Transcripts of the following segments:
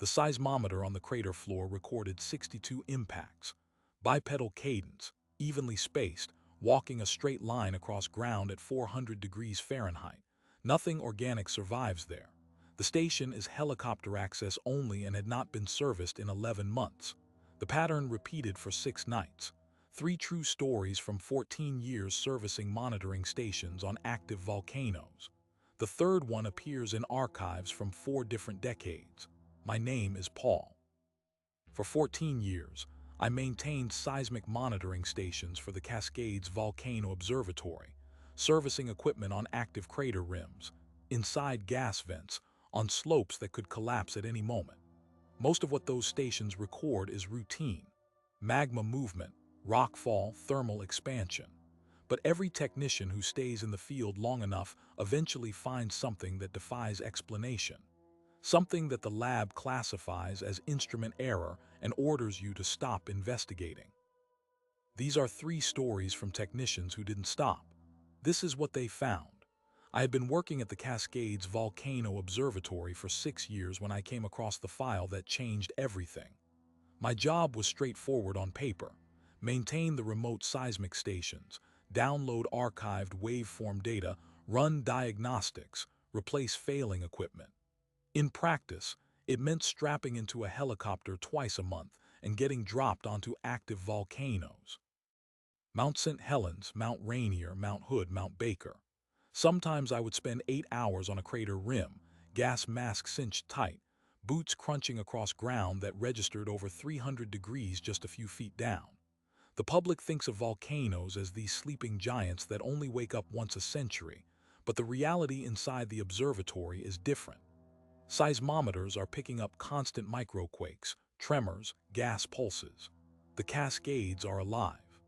The seismometer on the crater floor recorded 62 impacts. Bipedal cadence, evenly spaced, walking a straight line across ground at 400 degrees Fahrenheit. Nothing organic survives there. The station is helicopter access only and had not been serviced in 11 months. The pattern repeated for 6 nights. 3 true stories from 14 years servicing monitoring stations on active volcanoes. The third one appears in archives from 4 different decades. My name is Paul. For 14 years, I maintained seismic monitoring stations for the Cascades Volcano Observatory, servicing equipment on active crater rims, inside gas vents, on slopes that could collapse at any moment. Most of what those stations record is routine: magma movement, rockfall, thermal expansion. But every technician who stays in the field long enough eventually finds something that defies explanation. Something that the lab classifies as instrument error and orders you to stop investigating. These are 3 stories from technicians who didn't stop. This is what they found. I had been working at the Cascades Volcano Observatory for 6 years when I came across the file that changed everything. My job was straightforward on paper: maintain the remote seismic stations, download archived waveform data, run diagnostics, replace failing equipment. In practice, it meant strapping into a helicopter twice a month and getting dropped onto active volcanoes. Mount St. Helens, Mount Rainier, Mount Hood, Mount Baker. Sometimes I would spend 8 hours on a crater rim, gas mask cinched tight, boots crunching across ground that registered over 300 degrees just a few feet down. The public thinks of volcanoes as these sleeping giants that only wake up once a century, but the reality inside the observatory is different. Seismometers are picking up constant microquakes, tremors, gas pulses. The Cascades are alive.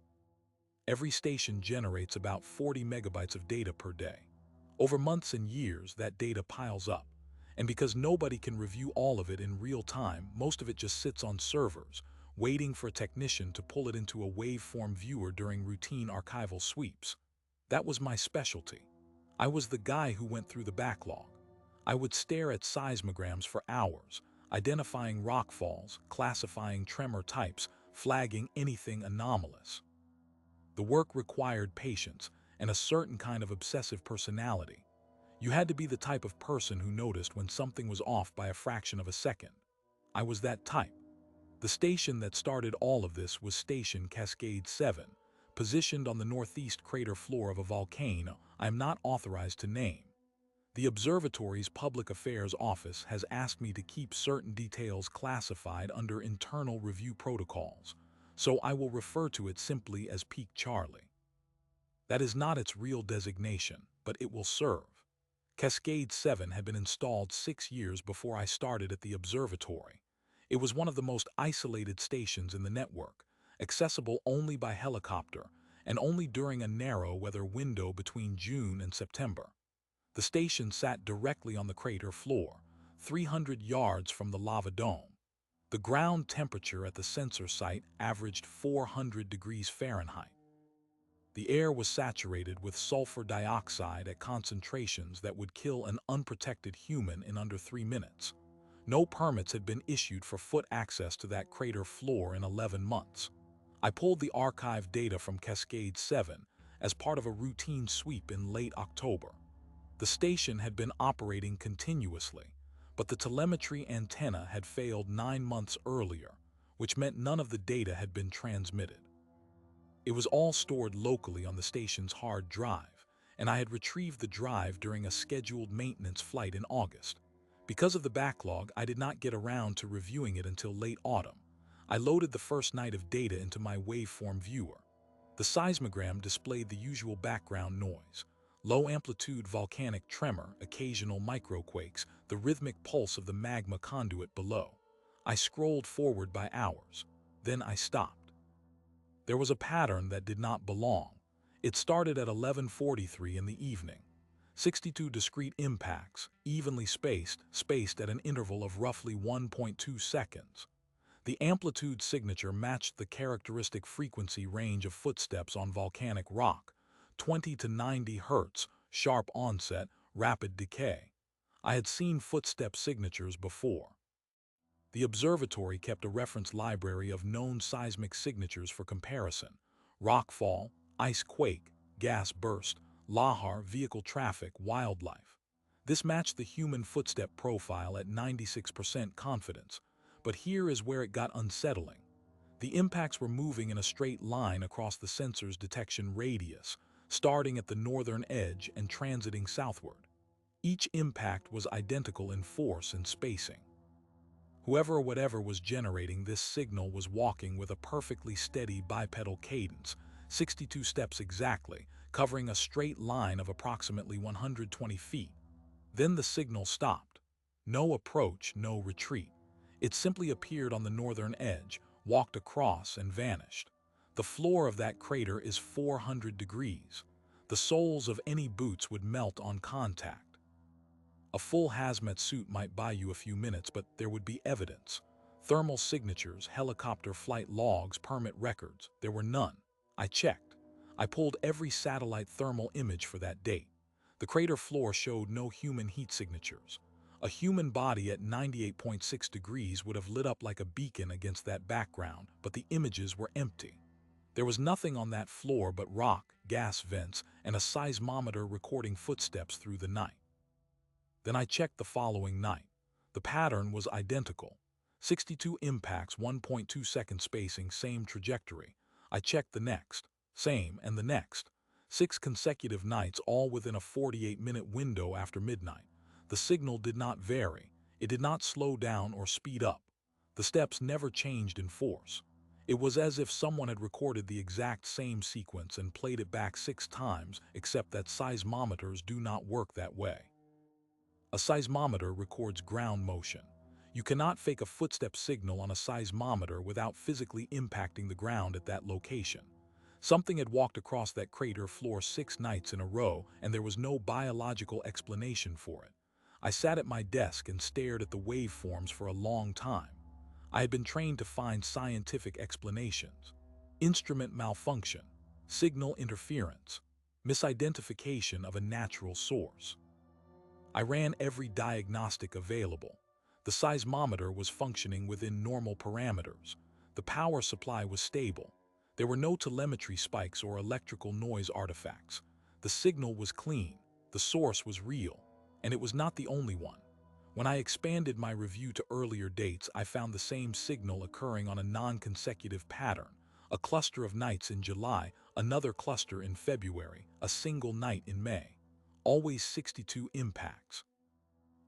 Every station generates about 40 megabytes of data per day. Over months and years, that data piles up. And because nobody can review all of it in real time, most of it just sits on servers, waiting for a technician to pull it into a waveform viewer during routine archival sweeps. That was my specialty. I was the guy who went through the backlog. I would stare at seismograms for hours, identifying rockfalls, classifying tremor types, flagging anything anomalous. The work required patience and a certain kind of obsessive personality. You had to be the type of person who noticed when something was off by a fraction of a second. I was that type. The station that started all of this was Station Cascade 7, positioned on the northeast crater floor of a volcano I am not authorized to name. The observatory's public affairs office has asked me to keep certain details classified under internal review protocols, so I will refer to it simply as Peak Charlie. That is not its real designation, but it will serve. Cascade 7 had been installed 6 years before I started at the observatory. It was one of the most isolated stations in the network, accessible only by helicopter, and only during a narrow weather window between June and September. The station sat directly on the crater floor, 300 yards from the lava dome. The ground temperature at the sensor site averaged 400 degrees Fahrenheit. The air was saturated with sulfur dioxide at concentrations that would kill an unprotected human in under 3 minutes. No permits had been issued for foot access to that crater floor in 11 months. I pulled the archived data from Cascade 7 as part of a routine sweep in late October. The station had been operating continuously, but the telemetry antenna had failed 9 months earlier, which meant none of the data had been transmitted. It was all stored locally on the station's hard drive, and I had retrieved the drive during a scheduled maintenance flight in August. Because of the backlog, I did not get around to reviewing it until late autumn. I loaded the first night of data into my waveform viewer. The seismogram displayed the usual background noise: low-amplitude volcanic tremor, occasional microquakes, the rhythmic pulse of the magma conduit below. I scrolled forward by hours. Then I stopped. There was a pattern that did not belong. It started at 11:43 in the evening. 62 discrete impacts, evenly spaced at an interval of roughly 1.2 seconds. The amplitude signature matched the characteristic frequency range of footsteps on volcanic rock: 20 to 90 Hz, sharp onset, rapid decay. I had seen footstep signatures before. The observatory kept a reference library of known seismic signatures for comparison: rockfall, ice quake, gas burst, lahar, vehicle traffic, wildlife. This matched the human footstep profile at 96% confidence, but here is where it got unsettling. The impacts were moving in a straight line across the sensor's detection radius, starting at the northern edge and transiting southward. Each impact was identical in force and spacing. Whoever or whatever was generating this signal was walking with a perfectly steady bipedal cadence, 62 steps exactly, covering a straight line of approximately 120 feet. Then the signal stopped. No approach, no retreat. It simply appeared on the northern edge, walked across, and vanished. The floor of that crater is 400 degrees. The soles of any boots would melt on contact. A full hazmat suit might buy you a few minutes, but there would be evidence. Thermal signatures, helicopter flight logs, permit records. There were none. I checked. I pulled every satellite thermal image for that date. The crater floor showed no human heat signatures. A human body at 98.6 degrees would have lit up like a beacon against that background, but the images were empty. There was nothing on that floor but rock, gas vents, and a seismometer recording footsteps through the night. Then I checked the following night. The pattern was identical. 62 impacts, 1.2-second spacing, same trajectory. I checked the next, same, and the next. 6 consecutive nights, all within a 48-minute window after midnight. The signal did not vary. It did not slow down or speed up. The steps never changed in force. It was as if someone had recorded the exact same sequence and played it back 6 times, except that seismometers do not work that way. A seismometer records ground motion. You cannot fake a footstep signal on a seismometer without physically impacting the ground at that location. Something had walked across that crater floor 6 nights in a row, and there was no biological explanation for it. I sat at my desk and stared at the waveforms for a long time. I had been trained to find scientific explanations. Instrument malfunction, signal interference, misidentification of a natural source. I ran every diagnostic available. The seismometer was functioning within normal parameters. The power supply was stable. There were no telemetry spikes or electrical noise artifacts. The signal was clean, the source was real, and it was not the only one. When I expanded my review to earlier dates, I found the same signal occurring on a non-consecutive pattern. A cluster of nights in July, another cluster in February, a single night in May. Always 62 impacts.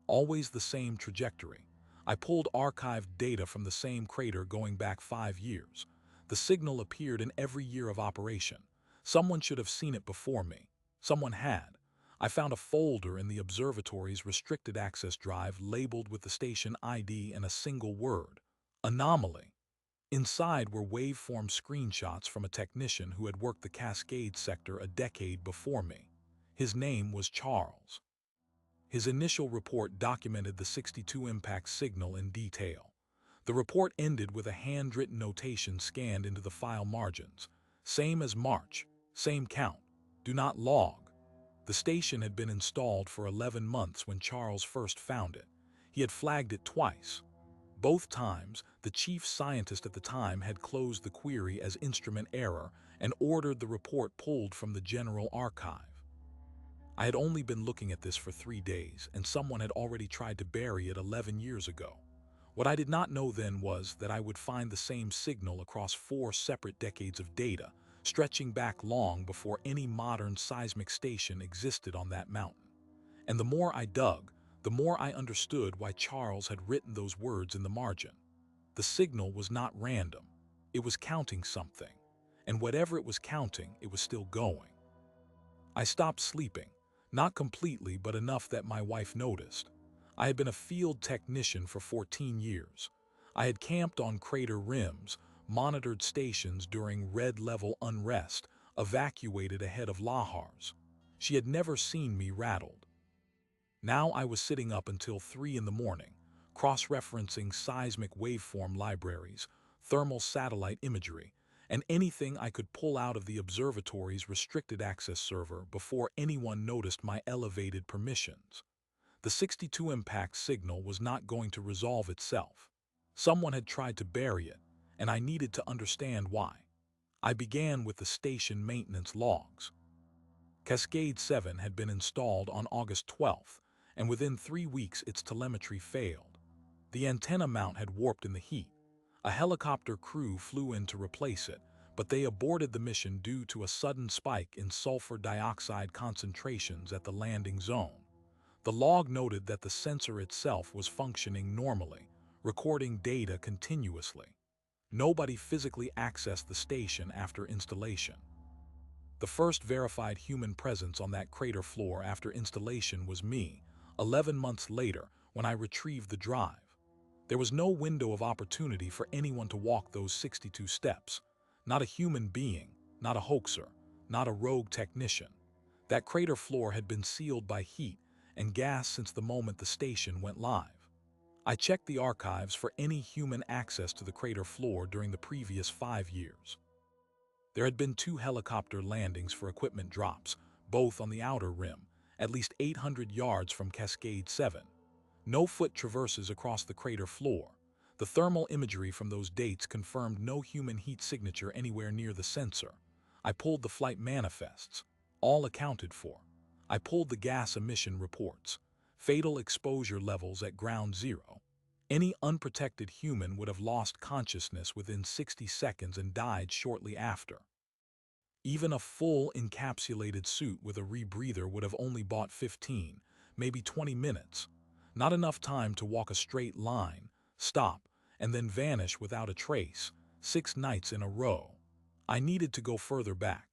Always the same trajectory. I pulled archived data from the same crater going back 5 years. The signal appeared in every year of operation. Someone should have seen it before me. Someone had. I found a folder in the observatory's restricted access drive labeled with the station ID and a single word: anomaly. Inside were waveform screenshots from a technician who had worked the Cascade sector a decade before me. His name was Charles. His initial report documented the 62 impact signal in detail. The report ended with a handwritten notation scanned into the file margins. Same as March, same count, do not log. The station had been installed for 11 months when Charles first found it. He had flagged it twice. Both times, the chief scientist at the time had closed the query as instrument error and ordered the report pulled from the general archive. I had only been looking at this for 3 days, and someone had already tried to bury it 11 years ago. What I did not know then was that I would find the same signal across 4 separate decades of data, stretching back long before any modern seismic station existed on that mountain. And the more I dug, the more I understood why Charles had written those words in the margin. The signal was not random. It was counting something. And whatever it was counting, it was still going. I stopped sleeping. Not completely, but enough that my wife noticed. I had been a field technician for 14 years. I had camped on crater rims, monitored stations during red-level unrest, evacuated ahead of lahars. She had never seen me rattled. Now I was sitting up until 3 in the morning, cross-referencing seismic waveform libraries, thermal satellite imagery, and anything I could pull out of the observatory's restricted access server before anyone noticed my elevated permissions. The 62 impact signal was not going to resolve itself. Someone had tried to bury it, and I needed to understand why. I began with the station maintenance logs. Cascade 7 had been installed on August 12th, and within 3 weeks its telemetry failed. The antenna mount had warped in the heat. A helicopter crew flew in to replace it, but they aborted the mission due to a sudden spike in sulfur dioxide concentrations at the landing zone. The log noted that the sensor itself was functioning normally, recording data continuously. Nobody physically accessed the station after installation. The first verified human presence on that crater floor after installation was me, 11 months later, when I retrieved the drive. There was no window of opportunity for anyone to walk those 62 steps. Not a human being, not a hoaxer, not a rogue technician. That crater floor had been sealed by heat and gas since the moment the station went live. I checked the archives for any human access to the crater floor during the previous 5 years. There had been 2 helicopter landings for equipment drops, both on the outer rim, at least 800 yards from Cascade 7. No foot traverses across the crater floor. The thermal imagery from those dates confirmed no human heat signature anywhere near the sensor. I pulled the flight manifests. All accounted for. I pulled the gas emission reports. Fatal exposure levels at ground zero. Any unprotected human would have lost consciousness within 60 seconds and died shortly after. Even a full encapsulated suit with a rebreather would have only bought 15, maybe 20 minutes. Not enough time to walk a straight line, stop, and then vanish without a trace, 6 nights in a row. I needed to go further back.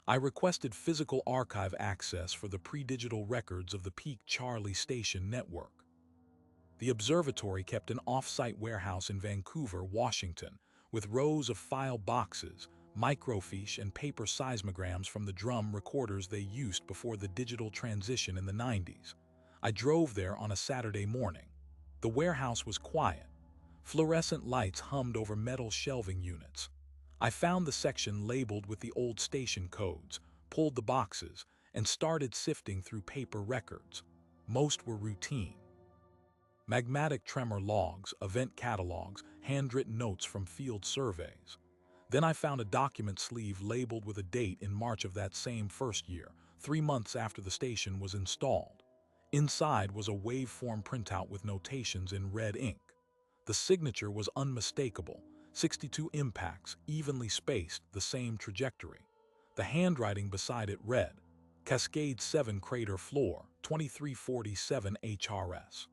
I requested physical archive access for the pre-digital records of the Peak Charlie station network. The observatory kept an off-site warehouse in Vancouver, Washington, with rows of file boxes, microfiche, and paper seismograms from the drum recorders they used before the digital transition in the 90s. I drove there on a Saturday morning. The warehouse was quiet. Fluorescent lights hummed over metal shelving units. I found the section labeled with the old station codes, pulled the boxes, and started sifting through paper records. Most were routine. Magmatic tremor logs, event catalogs, handwritten notes from field surveys. Then I found a document sleeve labeled with a date in March of that same first year, 3 months after the station was installed. Inside was a waveform printout with notations in red ink. The signature was unmistakable, 62 impacts, evenly spaced, the same trajectory. The handwriting beside it read, Cascade 7 crater floor, 2347 HRS.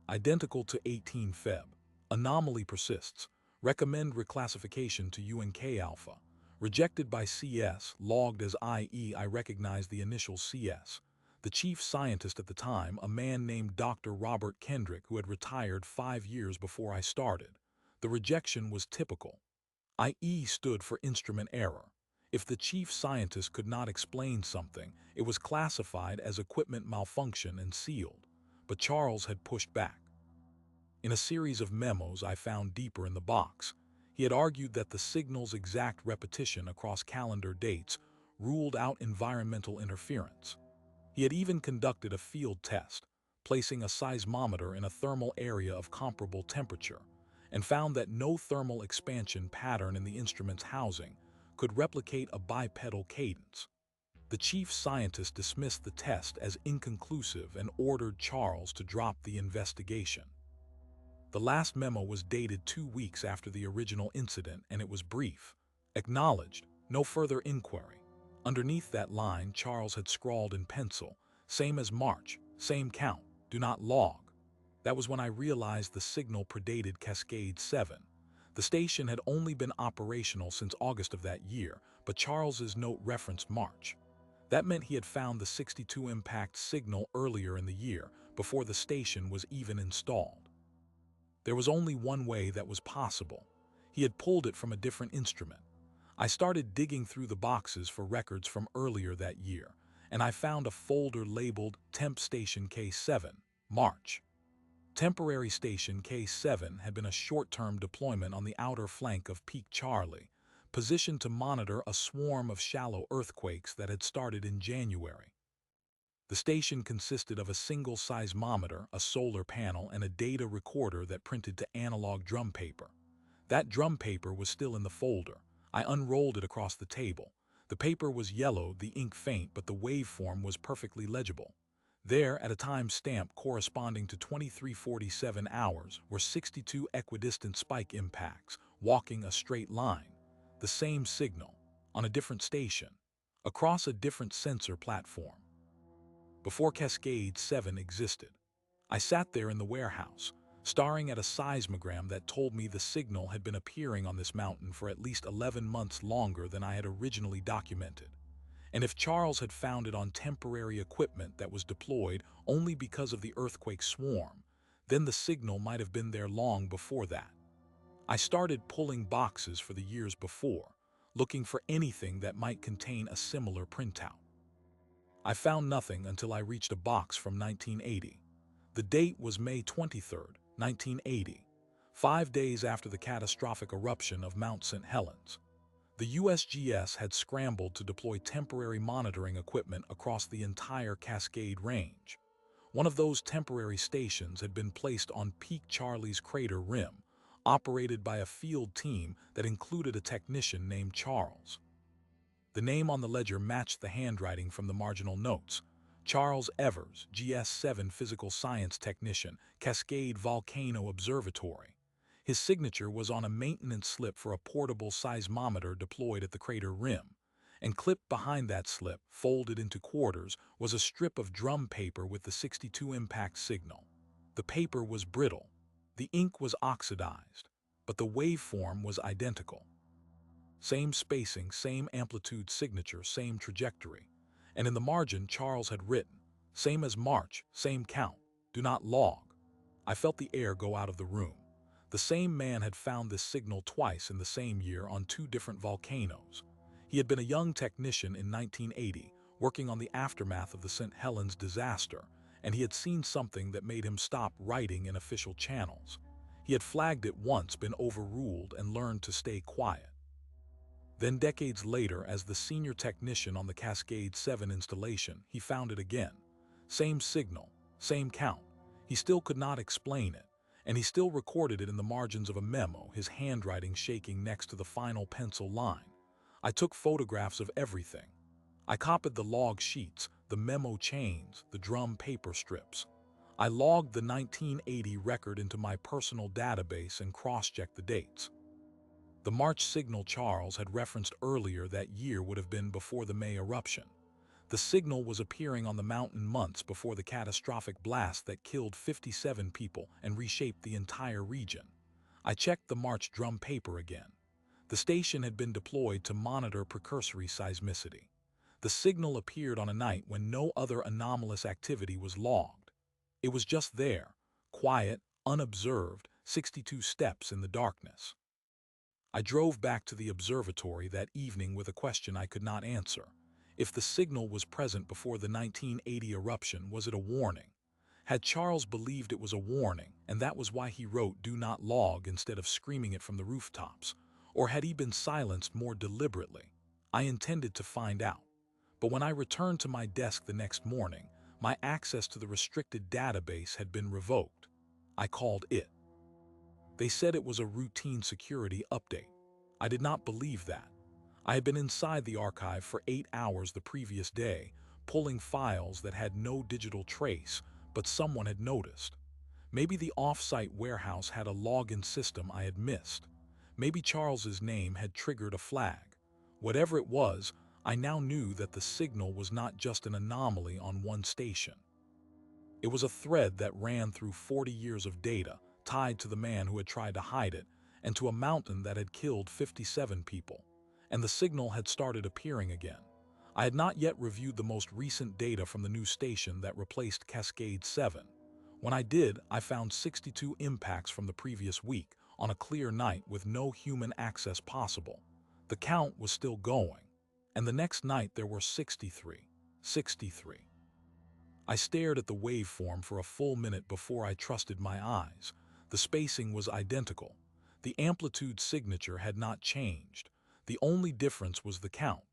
Identical to 18 Feb. Anomaly persists. Recommend reclassification to UNK alpha. Rejected by CS, logged as IE. I recognize the initial CS. The chief scientist at the time, a man named Dr. Robert Kendrick, who had retired 5 years before I started. The rejection was typical. IE stood for instrument error. If the chief scientist could not explain something, it was classified as equipment malfunction and sealed. But Charles had pushed back. In a series of memos I found deeper in the box, he had argued that the signal's exact repetition across calendar dates ruled out environmental interference. He had even conducted a field test, placing a seismometer in a thermal area of comparable temperature, and found that no thermal expansion pattern in the instrument's housing could replicate a bipedal cadence. The chief scientist dismissed the test as inconclusive and ordered Charles to drop the investigation. The last memo was dated 2 weeks after the original incident, and it was brief. Acknowledged, no further inquiry. Underneath that line, Charles had scrawled in pencil, same as March, same count, do not log. That was when I realized the signal predated Cascade 7. The station had only been operational since August of that year, but Charles's note referenced March. That meant he had found the 62 impact signal earlier in the year, before the station was even installed. There was only one way that was possible. He had pulled it from a different instrument. I started digging through the boxes for records from earlier that year, and I found a folder labeled Temp Station K7, March. Temporary Station K7 had been a short-term deployment on the outer flank of Peak Charlie, positioned to monitor a swarm of shallow earthquakes that had started in January. The station consisted of a single seismometer, a solar panel, and a data recorder that printed to analog drum paper. That drum paper was still in the folder. I unrolled it across the table. The paper was yellow, the ink faint, but the waveform was perfectly legible. There, at a time stamp corresponding to 23:47 hours, were 62 equidistant spike impacts, walking a straight line. The same signal, on a different station, across a different sensor platform. Before Cascade 7 existed, I sat there in the warehouse, staring at a seismogram that told me the signal had been appearing on this mountain for at least 11 months longer than I had originally documented. And if Charles had found it on temporary equipment that was deployed only because of the earthquake swarm, then the signal might have been there long before that. I started pulling boxes for the years before, looking for anything that might contain a similar printout. I found nothing until I reached a box from 1980. The date was May 23, 1980, 5 days after the catastrophic eruption of Mount St. Helens. The USGS had scrambled to deploy temporary monitoring equipment across the entire Cascade Range. One of those temporary stations had been placed on Peak Charlie's crater rim, operated by a field team that included a technician named Charles. The name on the ledger matched the handwriting from the marginal notes. Charles Evers, GS7 Physical Science Technician, Cascade Volcano Observatory. His signature was on a maintenance slip for a portable seismometer deployed at the crater rim, and clipped behind that slip, folded into quarters, was a strip of drum paper with the 62 impact signal. The paper was brittle, the ink was oxidized, but the waveform was identical. Same spacing, same amplitude signature, same trajectory. And in the margin, Charles had written, "Same as March, same count, do not log." I felt the air go out of the room. The same man had found this signal twice in the same year on 2 different volcanoes. He had been a young technician in 1980, working on the aftermath of the St. Helens disaster, and he had seen something that made him stop writing in official channels. He had flagged it once, been overruled, and learned to stay quiet. Then decades later, as the senior technician on the Cascade 7 installation, he found it again. Same signal, same count. He still could not explain it, and he still recorded it in the margins of a memo, his handwriting shaking next to the final pencil line. I took photographs of everything. I copied the log sheets, the memo chains, the drum paper strips. I logged the 1980 record into my personal database and cross-checked the dates. The March signal Charles had referenced earlier that year would have been before the May eruption. The signal was appearing on the mountain months before the catastrophic blast that killed 57 people and reshaped the entire region. I checked the March drum paper again. The station had been deployed to monitor precursory seismicity. The signal appeared on a night when no other anomalous activity was logged. It was just there, quiet, unobserved, 62 steps in the darkness. I drove back to the observatory that evening with a question I could not answer. If the signal was present before the 1980 eruption, was it a warning? Had Charles believed it was a warning, and that was why he wrote "do not log" instead of screaming it from the rooftops? Or had he been silenced more deliberately? I intended to find out. But when I returned to my desk the next morning, my access to the restricted database had been revoked. I called it. They said it was a routine security update. I did not believe that. I had been inside the archive for 8 hours the previous day, pulling files that had no digital trace, but someone had noticed. Maybe the off-site warehouse had a login system I had missed. Maybe Charles's name had triggered a flag. Whatever it was, I now knew that the signal was not just an anomaly on one station. It was a thread that ran through 40 years of data, tied to the man who had tried to hide it, and to a mountain that had killed 57 people. And the signal had started appearing again. I had not yet reviewed the most recent data from the new station that replaced Cascade 7. When I did, I found 62 impacts from the previous week, on a clear night with no human access possible. The count was still going. And the next night there were 63. 63. I stared at the waveform for a full minute before I trusted my eyes. The spacing was identical. The amplitude signature had not changed. The only difference was the count.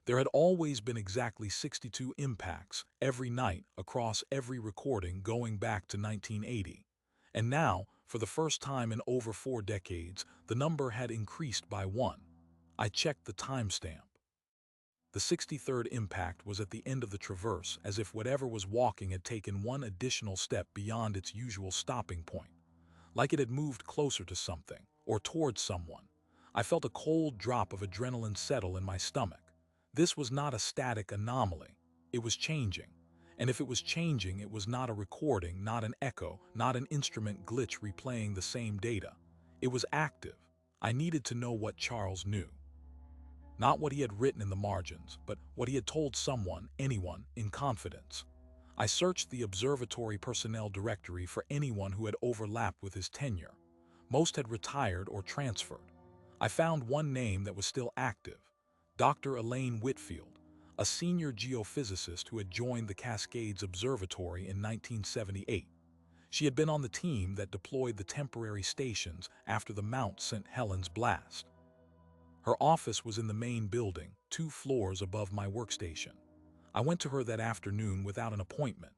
There had always been exactly 62 impacts every night across every recording going back to 1980. And now, for the first time in over 4 decades, the number had increased by one. I checked the timestamp. The 63rd impact was at the end of the traverse, as if whatever was walking had taken one additional step beyond its usual stopping point, like it had moved closer to something, or towards someone. I felt a cold drop of adrenaline settle in my stomach. This was not a static anomaly. It was changing. And if it was changing, it was not a recording, not an echo, not an instrument glitch replaying the same data. It was active. I needed to know what Charles knew. Not what he had written in the margins, but what he had told someone, anyone, in confidence. I searched the observatory personnel directory for anyone who had overlapped with his tenure. Most had retired or transferred. I found one name that was still active, Dr. Elaine Whitfield, a senior geophysicist who had joined the Cascades Observatory in 1978. She had been on the team that deployed the temporary stations after the Mount St. Helens blast. Her office was in the main building, 2 floors above my workstation. I went to her that afternoon without an appointment.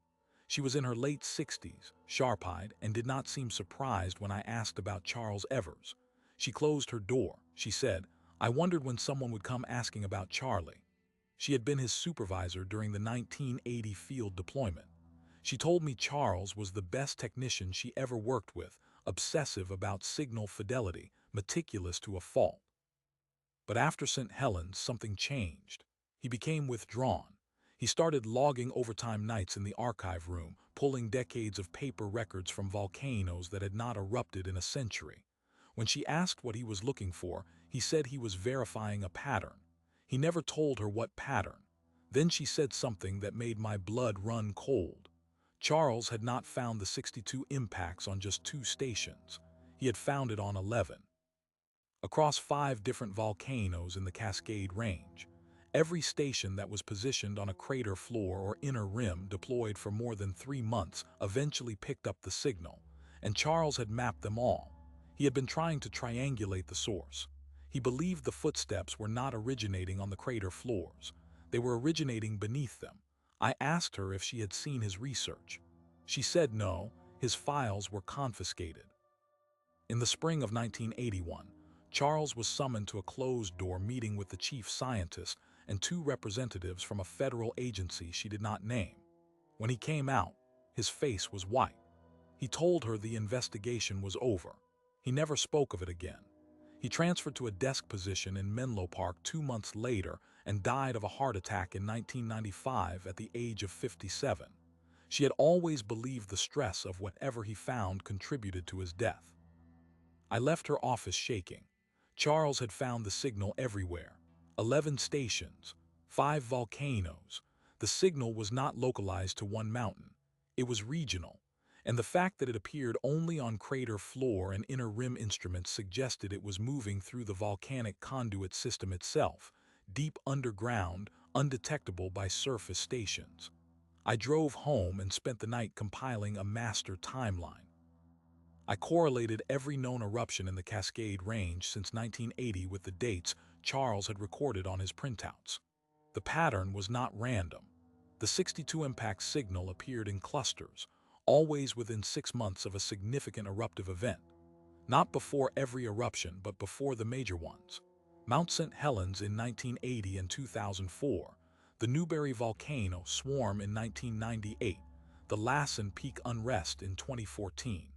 She was in her late 60s, sharp-eyed, and did not seem surprised when I asked about Charles Evers. She closed her door. She said, "I wondered when someone would come asking about Charlie." She had been his supervisor during the 1980 field deployment. She told me Charles was the best technician she ever worked with, obsessive about signal fidelity, meticulous to a fault. But after St. Helens, something changed. He became withdrawn. He started logging overtime nights in the archive room, pulling decades of paper records from volcanoes that had not erupted in a century. When she asked what he was looking for, he said he was verifying a pattern. He never told her what pattern. Then she said something that made my blood run cold. Charles had not found the 62 impacts on just 2 stations. He had found it on 11. Across 5 different volcanoes in the Cascade Range. Every station that was positioned on a crater floor or inner rim deployed for more than 3 months eventually picked up the signal, and Charles had mapped them all. He had been trying to triangulate the source. He believed the footsteps were not originating on the crater floors. They were originating beneath them. I asked her if she had seen his research. She said no, his files were confiscated. In the spring of 1981, Charles was summoned to a closed-door meeting with the chief scientist and 2 representatives from a federal agency she did not name. When he came out, his face was white. He told her the investigation was over. He never spoke of it again. He transferred to a desk position in Menlo Park 2 months later and died of a heart attack in 1995 at the age of 57. She had always believed the stress of whatever he found contributed to his death. I left her office shaking. Charles had found the signal everywhere. 11 stations, 5 volcanoes. The signal was not localized to one mountain. It was regional, and the fact that it appeared only on crater floor and inner rim instruments suggested it was moving through the volcanic conduit system itself, deep underground, undetectable by surface stations. I drove home and spent the night compiling a master timeline. I correlated every known eruption in the Cascade Range since 1980 with the dates Charles had recorded on his printouts. The pattern was not random. The 62 impact signal appeared in clusters, always within 6 months of a significant eruptive event. Not before every eruption, but before the major ones. Mount St. Helens in 1980 and 2004, the Newberry Volcano swarm in 1998, the Lassen Peak unrest in 2014.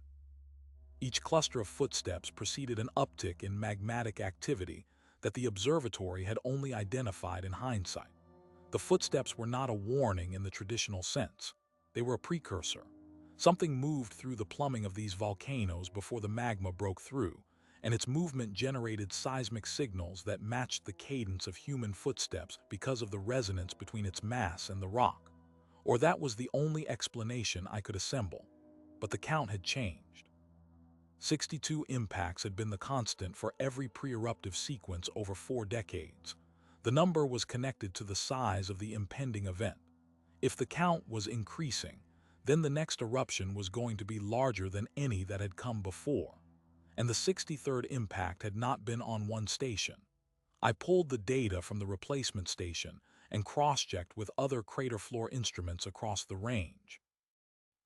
Each cluster of footsteps preceded an uptick in magmatic activity that the observatory had only identified in hindsight. The footsteps were not a warning in the traditional sense. They were a precursor. Something moved through the plumbing of these volcanoes before the magma broke through, and its movement generated seismic signals that matched the cadence of human footsteps because of the resonance between its mass and the rock. Or that was the only explanation I could assemble. But the count had changed. 62 impacts had been the constant for every pre-eruptive sequence over 4 decades. The number was connected to the size of the impending event. If the count was increasing, then the next eruption was going to be larger than any that had come before. And the 63rd impact had not been on one station. I pulled the data from the replacement station and cross-checked with other crater floor instruments across the range.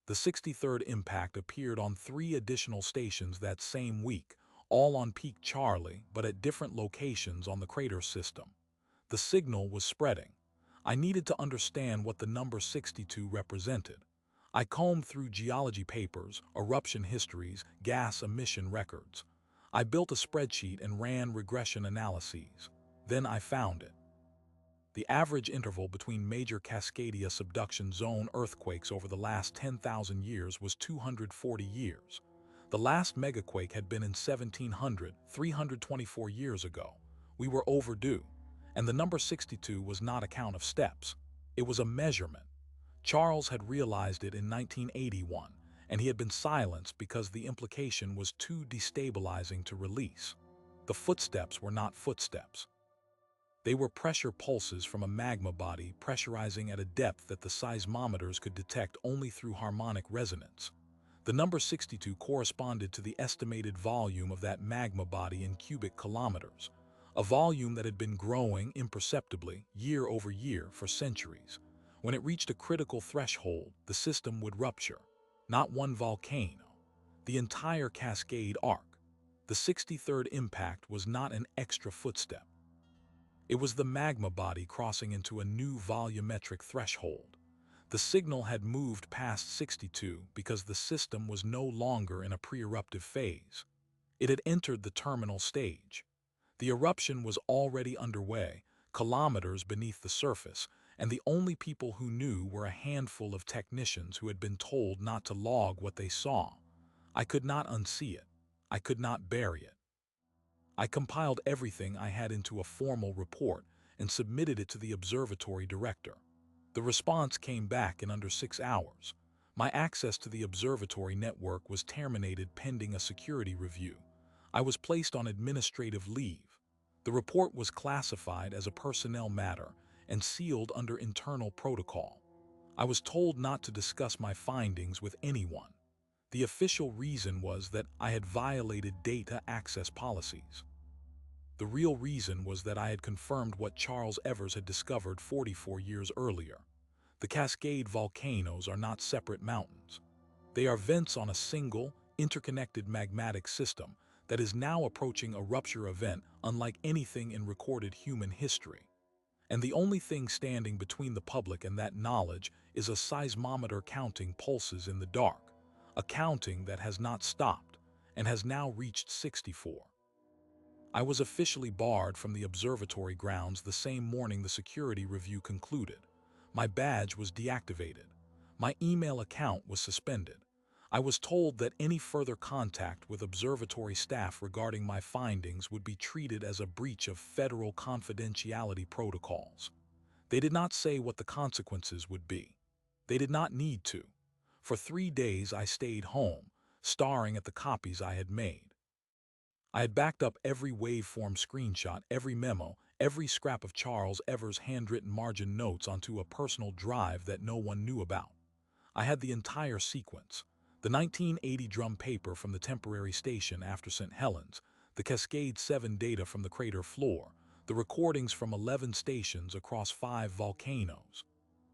The 63rd impact appeared on 3 additional stations that same week, all on Peak Charlie but at different locations on the crater system. The signal was spreading. I needed to understand what the number 62 represented. I combed through geology papers, eruption histories, gas emission records. I built a spreadsheet and ran regression analyses. Then I found it. The average interval between major Cascadia subduction zone earthquakes over the last 10,000 years was 240 years. The last megaquake had been in 1700, 324 years ago. We were overdue. And the number 62 was not a count of steps. It was a measurement. Charles had realized it in 1981, and he had been silenced because the implication was too destabilizing to release. The footsteps were not footsteps. They were pressure pulses from a magma body pressurizing at a depth that the seismometers could detect only through harmonic resonance. The number 62 corresponded to the estimated volume of that magma body in cubic kilometers, a volume that had been growing imperceptibly year over year for centuries. When it reached a critical threshold, the system would rupture. Not one volcano, the entire Cascade arc. The 63rd impact was not an extra footstep. It was the magma body crossing into a new volumetric threshold. The signal had moved past 62 because the system was no longer in a pre-eruptive phase. It had entered the terminal stage. The eruption was already underway, kilometers beneath the surface, and the only people who knew were a handful of technicians who had been told not to log what they saw. I could not unsee it. I could not bury it. I compiled everything I had into a formal report and submitted it to the observatory director. The response came back in under 6 hours. My access to the observatory network was terminated pending a security review. I was placed on administrative leave. The report was classified as a personnel matter and sealed under internal protocol. I was told not to discuss my findings with anyone. The official reason was that I had violated data access policies. The real reason was that I had confirmed what Charles Evers had discovered 44 years earlier. The Cascade volcanoes are not separate mountains. They are vents on a single, interconnected magmatic system that is now approaching a rupture event unlike anything in recorded human history. And the only thing standing between the public and that knowledge is a seismometer counting pulses in the dark, a counting that has not stopped and has now reached 64. I was officially barred from the observatory grounds the same morning the security review concluded. My badge was deactivated. My email account was suspended. I was told that any further contact with observatory staff regarding my findings would be treated as a breach of federal confidentiality protocols. They did not say what the consequences would be. They did not need to. For 3 days I stayed home, staring at the copies I had made. I had backed up every waveform screenshot, every memo, every scrap of Charles Evers' handwritten margin notes onto a personal drive that no one knew about. I had the entire sequence. The 1980 drum paper from the temporary station after St. Helens, the Cascade 7 data from the crater floor, the recordings from 11 stations across 5 volcanoes.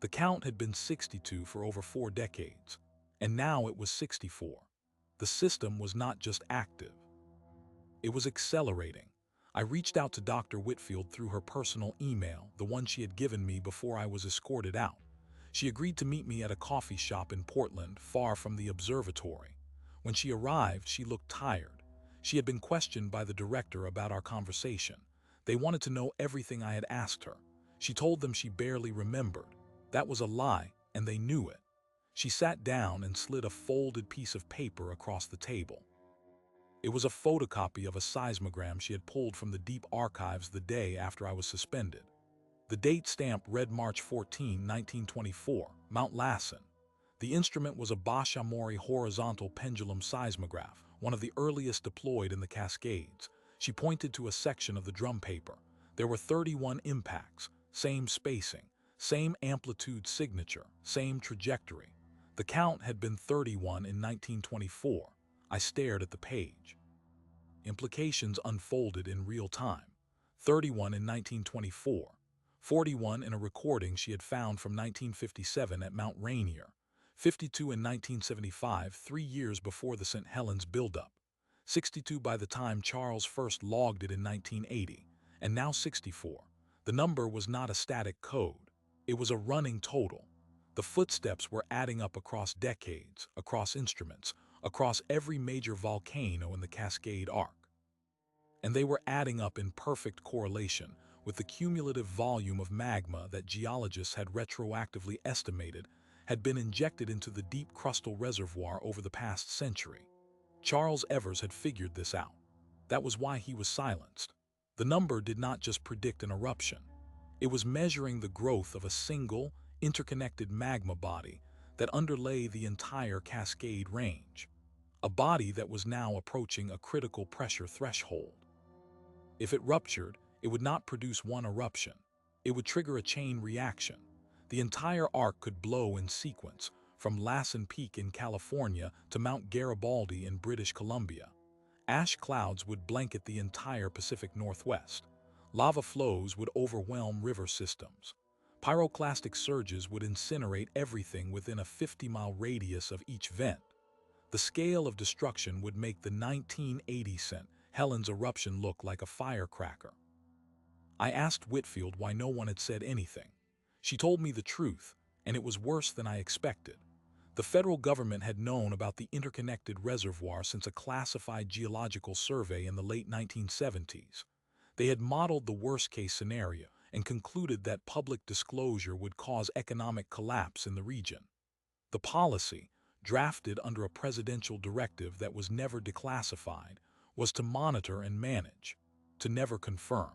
The count had been 62 for over 4 decades, and now it was 64. The system was not just active. It was accelerating. I reached out to Dr. Whitfield through her personal email, the one she had given me before I was escorted out. She agreed to meet me at a coffee shop in Portland, far from the observatory. When she arrived, she looked tired. She had been questioned by the director about our conversation. They wanted to know everything I had asked her. She told them she barely remembered. That was a lie, and they knew it. She sat down and slid a folded piece of paper across the table. It was a photocopy of a seismogram she had pulled from the deep archives the day after I was suspended. The date stamp read March 14, 1924, Mount Lassen. The instrument was a Bosch-Amori horizontal pendulum seismograph, one of the earliest deployed in the Cascades. She pointed to a section of the drum paper. There were 31 impacts, same spacing, same amplitude signature, same trajectory. The count had been 31 in 1924. I stared at the page. Implications unfolded in real time. 31 in 1924, 41 in a recording she had found from 1957 at Mount Rainier, 52 in 1975, 3 years before the St. Helens buildup, 62 by the time Charles first logged it in 1980, and now 64. The number was not a static code. It was a running total. The footsteps were adding up across decades, across instruments, across every major volcano in the Cascade Arc. And they were adding up in perfect correlation with the cumulative volume of magma that geologists had retroactively estimated had been injected into the deep crustal reservoir over the past century. Charles Evers had figured this out. That was why he was silenced. The number did not just predict an eruption. It was measuring the growth of a single, interconnected magma body that underlay the entire Cascade Range, a body that was now approaching a critical pressure threshold. If it ruptured, it would not produce one eruption. It would trigger a chain reaction. The entire arc could blow in sequence, from Lassen Peak in California to Mount Garibaldi in British Columbia. Ash clouds would blanket the entire Pacific Northwest. Lava flows would overwhelm river systems. Pyroclastic surges would incinerate everything within a 50-mile radius of each vent. The scale of destruction would make the 1980 St. Helens eruption look like a firecracker. I asked Whitfield why no one had said anything. She told me the truth, and it was worse than I expected. The federal government had known about the interconnected reservoir since a classified geological survey in the late 1970s. They had modeled the worst-case scenario and concluded that public disclosure would cause economic collapse in the region. The policy, drafted under a presidential directive that was never declassified, was to monitor and manage, to never confirm,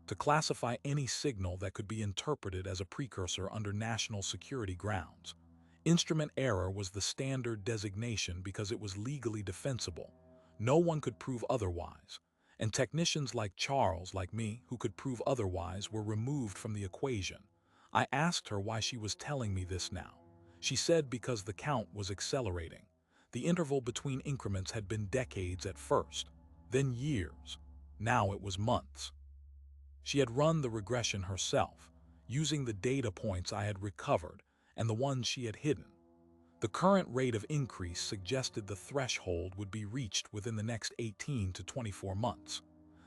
to classify any signal that could be interpreted as a precursor under national security grounds. Instrument error was the standard designation because it was legally defensible. No one could prove otherwise, and technicians like Charles, like me, who could prove otherwise, were removed from the equation. I asked her why she was telling me this now. She said because the count was accelerating. The interval between increments had been decades at first, then years. Now it was months. She had run the regression herself, using the data points I had recovered and the ones she had hidden. The current rate of increase suggested the threshold would be reached within the next 18 to 24 months.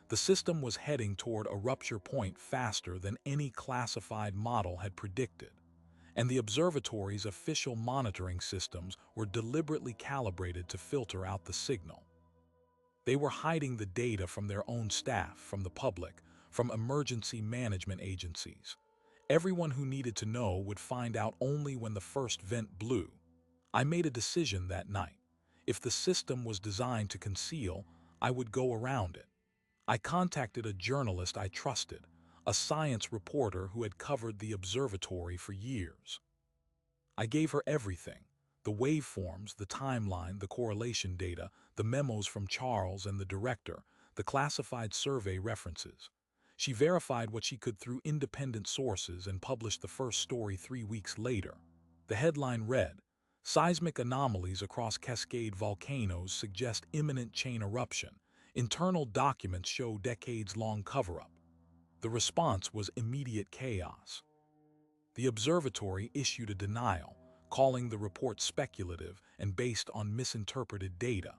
The system was heading toward a rupture point faster than any classified model had predicted, and the observatory's official monitoring systems were deliberately calibrated to filter out the signal. They were hiding the data from their own staff, from the public, from emergency management agencies. Everyone who needed to know would find out only when the first vent blew. I made a decision that night. If the system was designed to conceal, I would go around it. I contacted a journalist I trusted, a science reporter who had covered the observatory for years. I gave her everything: the waveforms, the timeline, the correlation data, the memos from Charles and the director, the classified survey references. She verified what she could through independent sources and published the first story 3 weeks later. The headline read, "Seismic anomalies across Cascade volcanoes suggest imminent chain eruption. Internal documents show decades-long cover-up." The response was immediate chaos. The observatory issued a denial, calling the report speculative and based on misinterpreted data.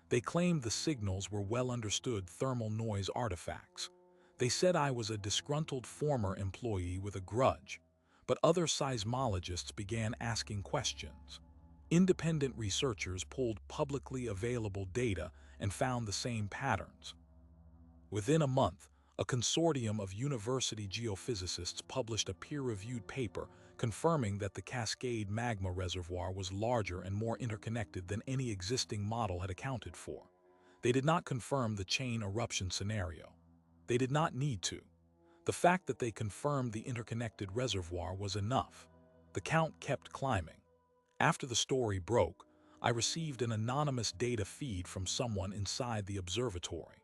They claimed the signals were well-understood thermal noise artifacts. They said I was a disgruntled former employee with a grudge, but other seismologists began asking questions. Independent researchers pulled publicly available data and found the same patterns. Within a month, a consortium of university geophysicists published a peer-reviewed paper confirming that the Cascade magma reservoir was larger and more interconnected than any existing model had accounted for. They did not confirm the chain eruption scenario. They did not need to. The fact that they confirmed the interconnected reservoir was enough. The count kept climbing. After the story broke, I received an anonymous data feed from someone inside the observatory.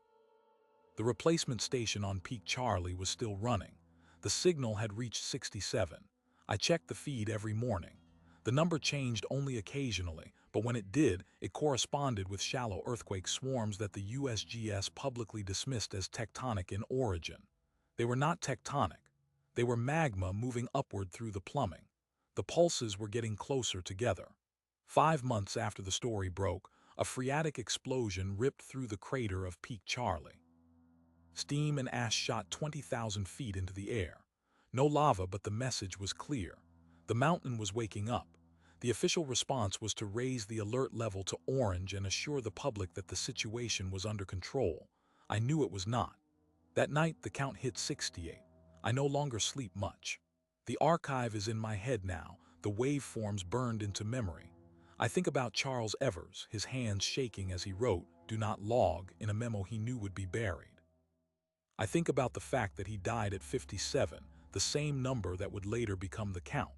The replacement station on Peak Charlie was still running. The signal had reached 67. I checked the feed every morning. The number changed only occasionally, But when it did, it corresponded with shallow earthquake swarms that the USGS publicly dismissed as tectonic in origin. They were not tectonic. They were magma moving upward through the plumbing. The pulses were getting closer together. 5 months after the story broke, a phreatic explosion ripped through the crater of Peak Charlie. Steam and ash shot 20,000 feet into the air. No lava, but the message was clear. The mountain was waking up. The official response was to raise the alert level to orange and assure the public that the situation was under control. I knew it was not. That night, the count hit 68. I no longer sleep much. The archive is in my head now, the waveforms burned into memory. I think about Charles Evers, his hands shaking as he wrote, "Do not log," in a memo he knew would be buried. I think about the fact that he died at 57, the same number that would later become the count.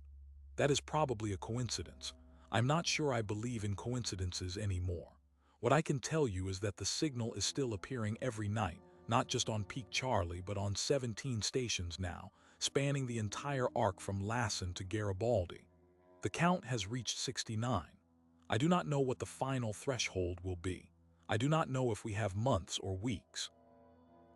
That is probably a coincidence. I'm not sure I believe in coincidences anymore. What I can tell you is that the signal is still appearing every night, not just on Peak Charlie, but on 17 stations now, spanning the entire arc from Lassen to Garibaldi. The count has reached 69. I do not know what the final threshold will be. I do not know if we have months or weeks.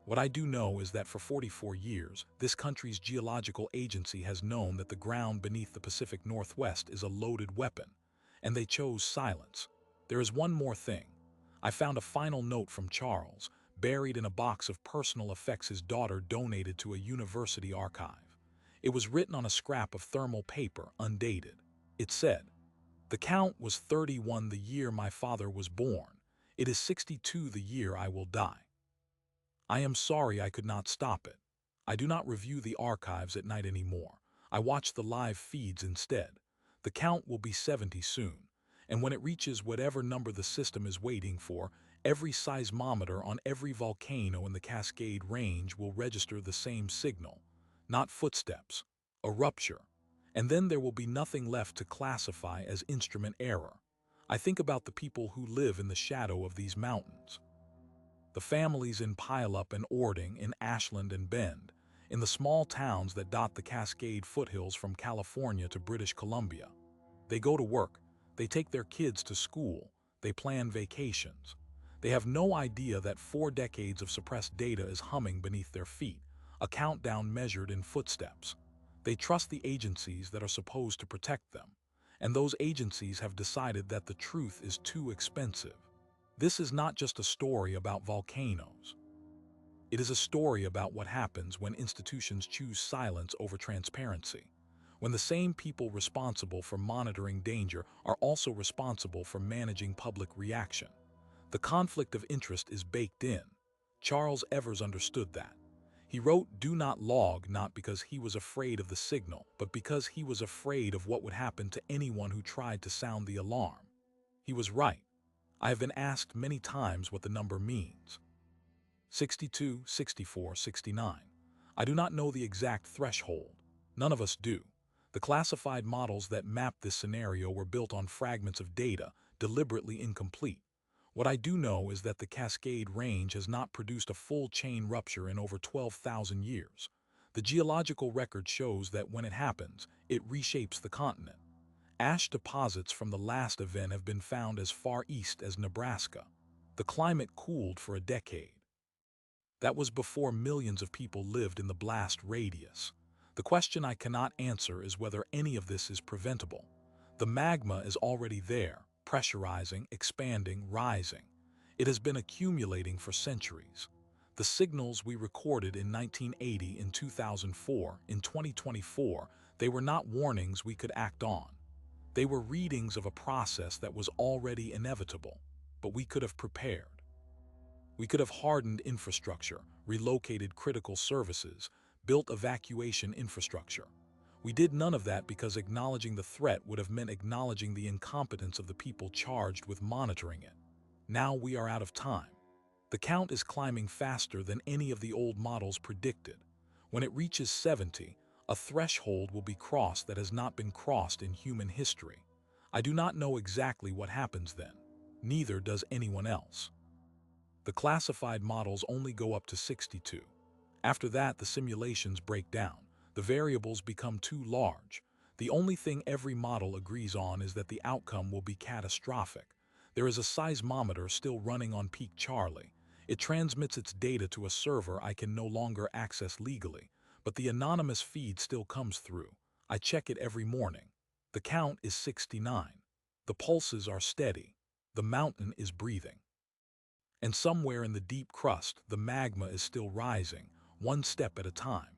What I do know is that for 44 years, this country's geological agency has known that the ground beneath the Pacific Northwest is a loaded weapon, and they chose silence. There is one more thing. I found a final note from Charles, buried in a box of personal effects his daughter donated to a university archive. It was written on a scrap of thermal paper, undated. It said, "The count was 31 the year my father was born. It is 62 the year I will die. I am sorry I could not stop it. I do not review the archives at night anymore. I watch the live feeds instead. The count will be 70 soon, and when it reaches whatever number the system is waiting for, every seismometer on every volcano in the Cascade Range will register the same signal. Not footsteps, a rupture. And then there will be nothing left to classify as instrument error. I think about the people who live in the shadow of these mountains. The families in Pileup and Ording, in Ashland and Bend, in the small towns that dot the Cascade foothills from California to British Columbia. They go to work, they take their kids to school, they plan vacations. They have no idea that 4 decades of suppressed data is humming beneath their feet, a countdown measured in footsteps. They trust the agencies that are supposed to protect them, and those agencies have decided that the truth is too expensive. This is not just a story about volcanoes. It is a story about what happens when institutions choose silence over transparency, when the same people responsible for monitoring danger are also responsible for managing public reaction. The conflict of interest is baked in. Charles Evers understood that. He wrote "Do not log" not because he was afraid of the signal, but because he was afraid of what would happen to anyone who tried to sound the alarm. He was right. I have been asked many times what the number means. 62, 64, 69. I do not know the exact threshold. None of us do. The classified models that mapped this scenario were built on fragments of data, deliberately incomplete. What I do know is that the Cascade Range has not produced a full chain rupture in over 12,000 years. The geological record shows that when it happens, it reshapes the continent. Ash deposits from the last event have been found as far east as Nebraska. The climate cooled for a decade. That was before millions of people lived in the blast radius. The question I cannot answer is whether any of this is preventable. The magma is already there, pressurizing, expanding, rising. It has been accumulating for centuries. The signals we recorded in 1980, in 2004, in 2024, they were not warnings we could act on. They were readings of a process that was already inevitable, but we could have prepared. We could have hardened infrastructure, relocated critical services, built evacuation infrastructure. We did none of that because acknowledging the threat would have meant acknowledging the incompetence of the people charged with monitoring it. Now we are out of time. The count is climbing faster than any of the old models predicted. When it reaches 70, a threshold will be crossed that has not been crossed in human history. I do not know exactly what happens then. Neither does anyone else. The classified models only go up to 62. After that, the simulations break down. The variables become too large. The only thing every model agrees on is that the outcome will be catastrophic. There is a seismometer still running on Peak Charlie. It transmits its data to a server I can no longer access legally, but the anonymous feed still comes through. I check it every morning. The count is 69. The pulses are steady. The mountain is breathing. And somewhere in the deep crust, the magma is still rising, one step at a time.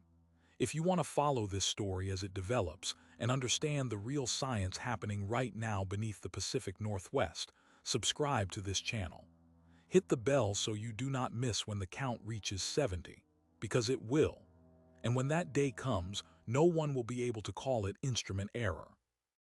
If you want to follow this story as it develops and understand the real science happening right now beneath the Pacific Northwest, subscribe to this channel. Hit the bell so you do not miss when the count reaches 70, because it will. And when that day comes, no one will be able to call it instrument error.